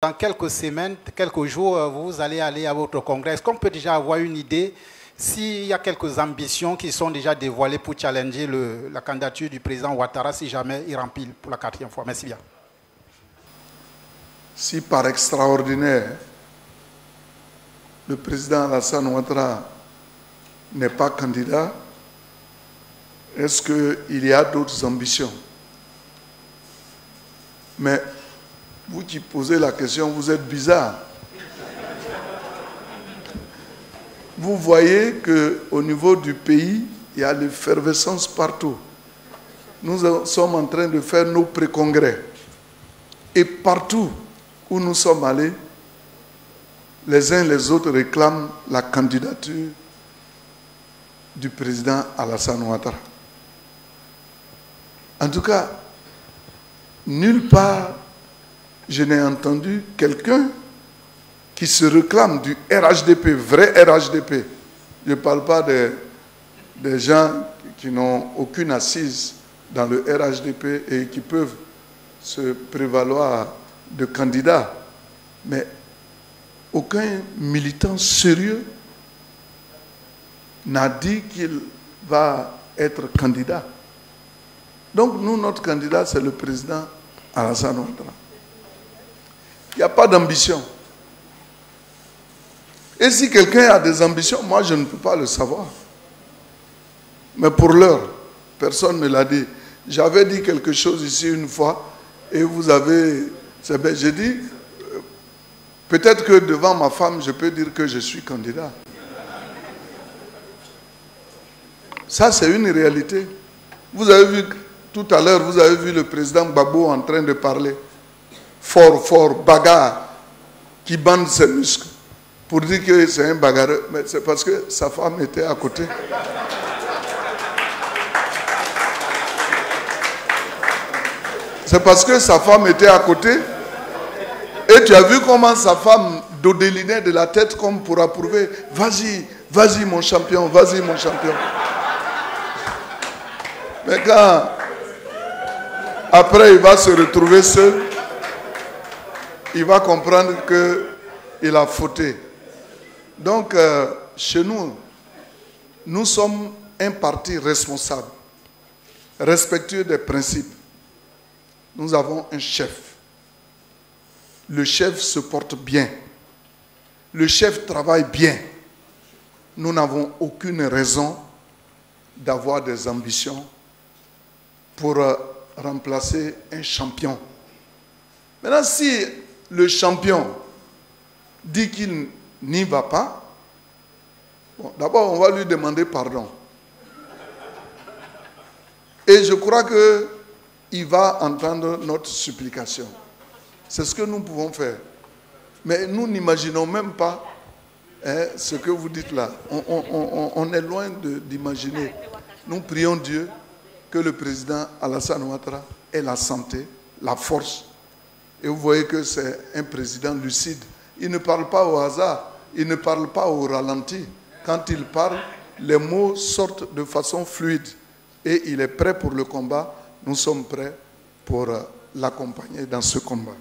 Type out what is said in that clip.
Dans quelques semaines, quelques jours, vous allez aller à votre congrès. Est-ce qu'on peut déjà avoir une idée s'il y a quelques ambitions qui sont déjà dévoilées pour challenger la candidature du président Ouattara si jamais il remplit pour la 4e fois? Merci bien. Si par extraordinaire, le président Alassane Ouattara n'est pas candidat, est-ce qu'il y a d'autres ambitions? Mais vous qui posez la question, vous êtes bizarre. Vous voyez qu'au niveau du pays, il y a l'effervescence partout. Nous sommes en train de faire nos pré-congrès. Et partout où nous sommes allés, les uns les autres réclament la candidature du président Alassane Ouattara. En tout cas, nulle part, je n'ai entendu quelqu'un qui se réclame du RHDP, vrai RHDP. Je ne parle pas des gens qui n'ont aucune assise dans le RHDP et qui peuvent se prévaloir de candidats. Mais aucun militant sérieux n'a dit qu'il va être candidat. Donc nous, notre candidat, c'est le président Alassane Ouattara. Il n'y a pas d'ambition. Et si quelqu'un a des ambitions, moi je ne peux pas le savoir. Mais pour l'heure, personne ne me l'a dit. J'avais dit quelque chose ici une fois et vous avez... J'ai dit, peut-être que devant ma femme, je peux dire que je suis candidat. Ça, c'est une réalité. Vous avez vu, tout à l'heure, vous avez vu le président Gbagbo en train de parler. Fort, bagarre, qui bande ses muscles pour dire que c'est un bagarreur. Mais c'est parce que sa femme était à côté. C'est parce que sa femme était à côté. Et tu as vu comment sa femme dodelinait de la tête comme pour approuver. Vas-y mon champion, vas-y mon champion. Mais quand après il va se retrouver seul, il va comprendre qu'il a fauté. Donc, chez nous, nous sommes un parti responsable, respectueux des principes. Nous avons un chef. Le chef se porte bien. Le chef travaille bien. Nous n'avons aucune raison d'avoir des ambitions pour remplacer un champion. Maintenant, si le champion dit qu'il n'y va pas, bon, d'abord on va lui demander pardon. Et je crois qu'il va entendre notre supplication. C'est ce que nous pouvons faire. Mais nous n'imaginons même pas ce que vous dites là. On est loin d'imaginer. Nous prions Dieu que le président Alassane Ouattara ait la santé, la force. Et vous voyez que c'est un président lucide. Il ne parle pas au hasard, il ne parle pas au ralenti. Quand il parle, les mots sortent de façon fluide. Et il est prêt pour le combat. Nous sommes prêts pour l'accompagner dans ce combat.